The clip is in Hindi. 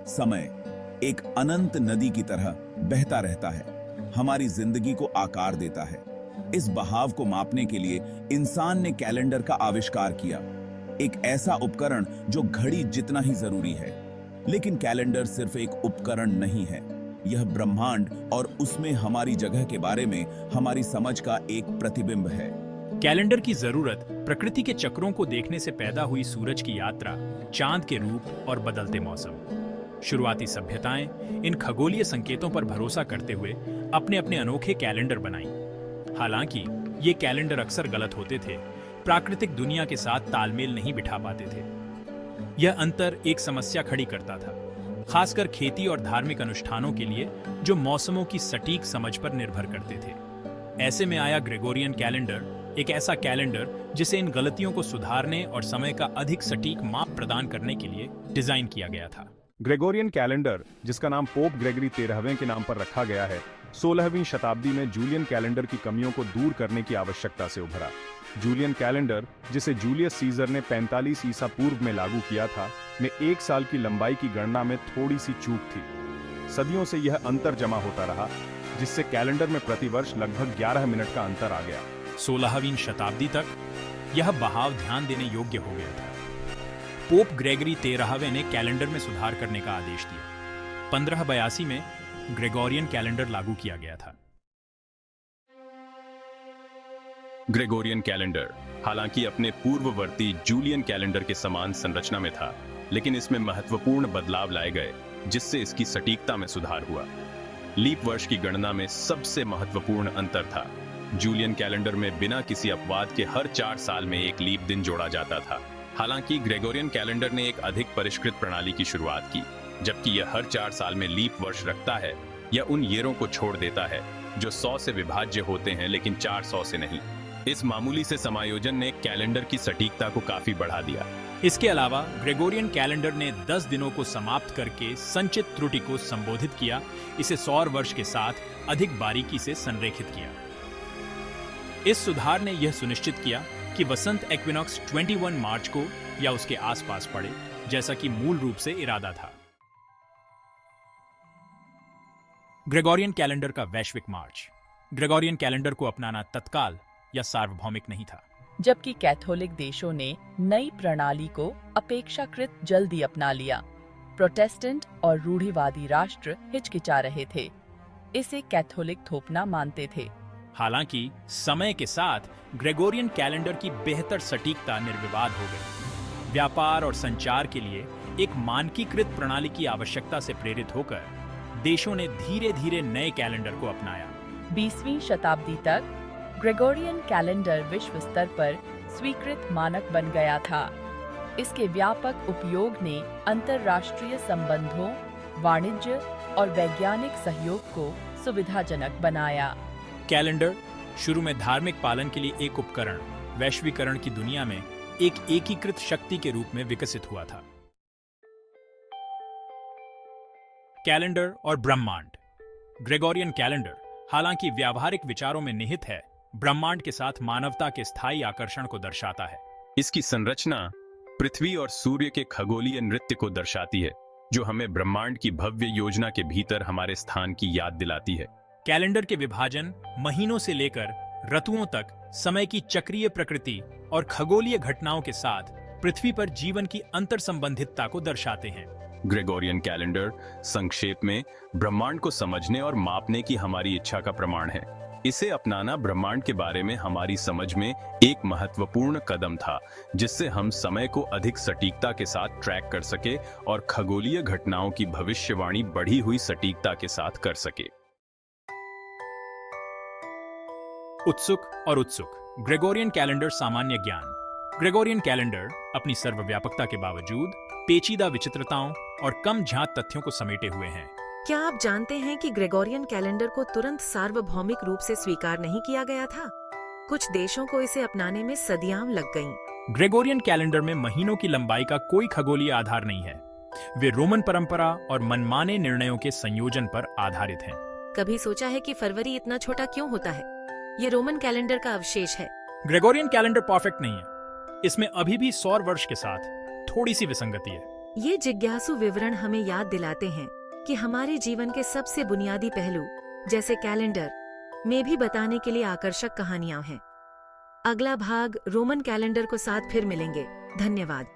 समय एक अनंत नदी की तरह बहता रहता है, हमारी जिंदगी को आकार देता है। इस बहाव को मापने के लिए इंसान ने कैलेंडर का आविष्कार किया, एक ऐसा उपकरण जो घड़ी जितना ही जरूरी है। लेकिन कैलेंडर सिर्फ एक उपकरण नहीं है, यह ब्रह्मांड और उसमें हमारी जगह के बारे में हमारी समझ का एक प्रतिबिंब है। कैलेंडर की जरूरत प्रकृति के चक्रों को देखने से पैदा हुई सूरज की यात्रा, चांद के रूप और बदलते मौसम। शुरुआती सभ्यताएं इन खगोलीय संकेतों पर भरोसा करते हुए अपने अपने अनोखे कैलेंडर बनाई। हालांकि ये कैलेंडर अक्सर गलत होते थे, प्राकृतिक दुनिया के साथ तालमेल नहीं बिठा पाते थे। यह अंतर एक समस्या खड़ी करता था, खासकर खेती और धार्मिक अनुष्ठानों के लिए जो मौसमों की सटीक समझ पर निर्भर करते थे। ऐसे में आया ग्रेगोरियन कैलेंडर, एक ऐसा कैलेंडर जिसे इन गलतियों को सुधारने और समय का अधिक सटीक माप प्रदान करने के लिए डिजाइन किया गया था। ग्रेगोरियन कैलेंडर, जिसका नाम पोप ग्रेगरी 13वें के नाम पर रखा गया है, 16वीं शताब्दी में जूलियन कैलेंडर की कमियों को दूर करने की आवश्यकता से उभरा। जूलियन कैलेंडर, जिसे जूलियस सीजर ने 45 ईसा पूर्व में लागू किया था, में एक साल की लंबाई की गणना में थोड़ी सी चूक थी। सदियों से यह अंतर जमा होता रहा, जिससे कैलेंडर में प्रतिवर्ष लगभग 11 मिनट का अंतर आ गया। 16वीं शताब्दी तक यह बहाव ध्यान देने योग्य हो गया था। पोप ग्रेगरी 13वें ने कैलेंडर में सुधार करने का आदेश दिया। 1582 में ग्रेगोरियन कैलेंडर लागू किया गया था। ग्रेगोरियन कैलेंडर हालांकि अपने पूर्ववर्ती जूलियन कैलेंडर के समान संरचना में था, लेकिन इसमें महत्वपूर्ण बदलाव लाए गए, जिससे इसकी सटीकता में सुधार हुआ। लीप वर्ष की गणना में सबसे महत्वपूर्ण अंतर था। जूलियन कैलेंडर में बिना किसी अपवाद के हर 4 साल में एक लीप दिन जोड़ा जाता था। हालांकि ग्रेगोरियन कैलेंडर ने एक अधिक परिष्कृत प्रणाली की शुरुआत की, जबकि यह हर 4 साल में लीप वर्ष रखता है या उन ईयरों को छोड़ देता है जो 100 से विभाज्य होते हैं, लेकिन 400 से नहीं। इस मामूली से समायोजन ने कैलेंडर की सटीकता को काफी बढ़ा दिया। इसके अलावा ग्रेगोरियन कैलेंडर ने 10 दिनों को समाप्त करके संचित त्रुटि को संबोधित किया, इसे सौर वर्ष के साथ अधिक बारीकी से संरेखित किया। इस सुधार ने यह सुनिश्चित किया कि वसंत एक्विनॉक्स 21 मार्च को या उसके आसपास पड़े, जैसा कि मूल रूप से इरादा था। ग्रेगोरियन कैलेंडर का वैश्विक मार्च। ग्रेगोरियन कैलेंडर को अपनाना तत्काल या सार्वभौमिक नहीं था, जबकि कैथोलिक देशों ने नई प्रणाली को अपेक्षाकृत जल्दी अपना लिया। प्रोटेस्टेंट और रूढ़िवादी राष्ट्र हिचकिचा रहे थे, इसे कैथोलिक थोपना मानते थे। हालांकि समय के साथ ग्रेगोरियन कैलेंडर की बेहतर सटीकता निर्विवाद हो गई। व्यापार और संचार के लिए एक मानकीकृत प्रणाली की आवश्यकता से प्रेरित होकर देशों ने धीरे धीरे नए कैलेंडर को अपनाया। 20वीं शताब्दी तक ग्रेगोरियन कैलेंडर विश्व स्तर पर स्वीकृत मानक बन गया था। इसके व्यापक उपयोग ने अंतर्राष्ट्रीय संबंधों, वाणिज्य और वैज्ञानिक सहयोग को सुविधाजनक बनाया। कैलेंडर शुरू में धार्मिक पालन के लिए एक उपकरण, वैश्वीकरण की दुनिया में एक एकीकृत शक्ति के रूप में विकसित हुआ था। कैलेंडर और ब्रह्मांड। ग्रेगोरियन कैलेंडर हालांकि व्यावहारिक विचारों में निहित है, ब्रह्मांड के साथ मानवता के स्थायी आकर्षण को दर्शाता है। इसकी संरचना पृथ्वी और सूर्य के खगोलीय नृत्य को दर्शाती है, जो हमें ब्रह्मांड की भव्य योजना के भीतर हमारे स्थान की याद दिलाती है। कैलेंडर के विभाजन महीनों से लेकर ऋतुओं तक समय की चक्रीय प्रकृति और खगोलीय घटनाओं के साथ पृथ्वी पर जीवन की अंतर संबंधितता को दर्शाते हैं। ग्रेगोरियन कैलेंडर संक्षेप में ब्रह्मांड को समझने और मापने की हमारी इच्छा का प्रमाण है। इसे अपनाना ब्रह्मांड के बारे में हमारी समझ में एक महत्वपूर्ण कदम था, जिससे हम समय को अधिक सटीकता के साथ ट्रैक कर सके और खगोलीय घटनाओं की भविष्यवाणी बढ़ी हुई सटीकता के साथ कर सके। उत्सुक और उत्सुक। ग्रेगोरियन कैलेंडर सामान्य ज्ञान। ग्रेगोरियन कैलेंडर अपनी सर्वव्यापकता के बावजूद पेचीदा विचित्रताओं और कम झांत तथ्यों को समेटे हुए हैं। क्या आप जानते हैं कि ग्रेगोरियन कैलेंडर को तुरंत सार्वभौमिक रूप से स्वीकार नहीं किया गया था? कुछ देशों को इसे अपनाने में सदियां लग गईं। ग्रेगोरियन कैलेंडर में महीनों की लंबाई का कोई खगोलीय आधार नहीं है। वे रोमन परंपरा और मनमाने निर्णयों के संयोजन पर आधारित हैं। कभी सोचा है कि फरवरी इतना छोटा क्यों होता है? ये रोमन कैलेंडर का अवशेष है। ग्रेगोरियन कैलेंडर परफेक्ट नहीं है। इसमें अभी भी सौर वर्ष के साथ थोड़ी सी विसंगति है। ये जिज्ञासु विवरण हमें याद दिलाते हैं कि हमारे जीवन के सबसे बुनियादी पहलू, जैसे कैलेंडर, में भी बताने के लिए आकर्षक कहानियां हैं। अगला भाग रोमन कैलेंडर को साथ फिर मिलेंगे। धन्यवाद।